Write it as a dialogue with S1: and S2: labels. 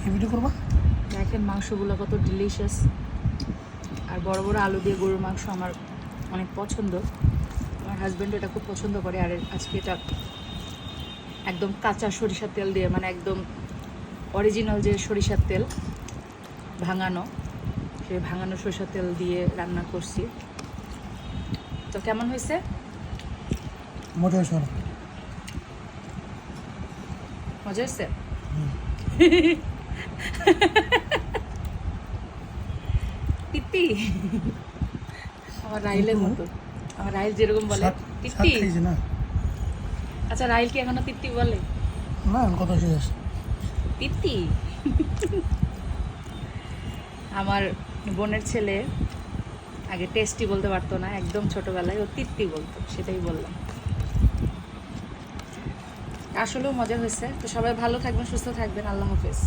S1: Video করবা?
S2: দেখেন মাংসগুলো কত ডিলিশিয়াস, আর বড় বড় আলু দিয়ে গরুর মাংস আমার অনেক পছন্দ। আমার হাজব্যান্ড এটা খুব পছন্দ করে। আর আজকে এটা একদম কাঁচা সরিষার তেল দিয়ে, মানে একদম অরিজিনাল যে সরিষার তেল ভাঙানো, সেই ভাঙানো সরিষার তেল দিয়ে রান্না করছি। তো কেমন হয়েছে?
S1: মজা হয়েছে অনেক।
S2: মজা হয়েছে? তিত্তি আমার রাইলের মতো, আমার রাইল যেরকম বলে তিত্তি।
S1: খাইছি না?
S2: আচ্ছা, রাইল কি এখনো তিত্তি বলে?
S1: না, আমি কথা শেষ।
S2: তিত্তি। আমার বোনের ছেলে আগে টেস্টি বলতে পারতো না, একদম ছোটবেলায় ও তিত্তি বলতো, সেটাই বললাম। আসলেও মজা হয়েছে। তো সবাই ভালো থাকবেন, সুস্থ থাকবেন। আল্লাহ হাফেজ।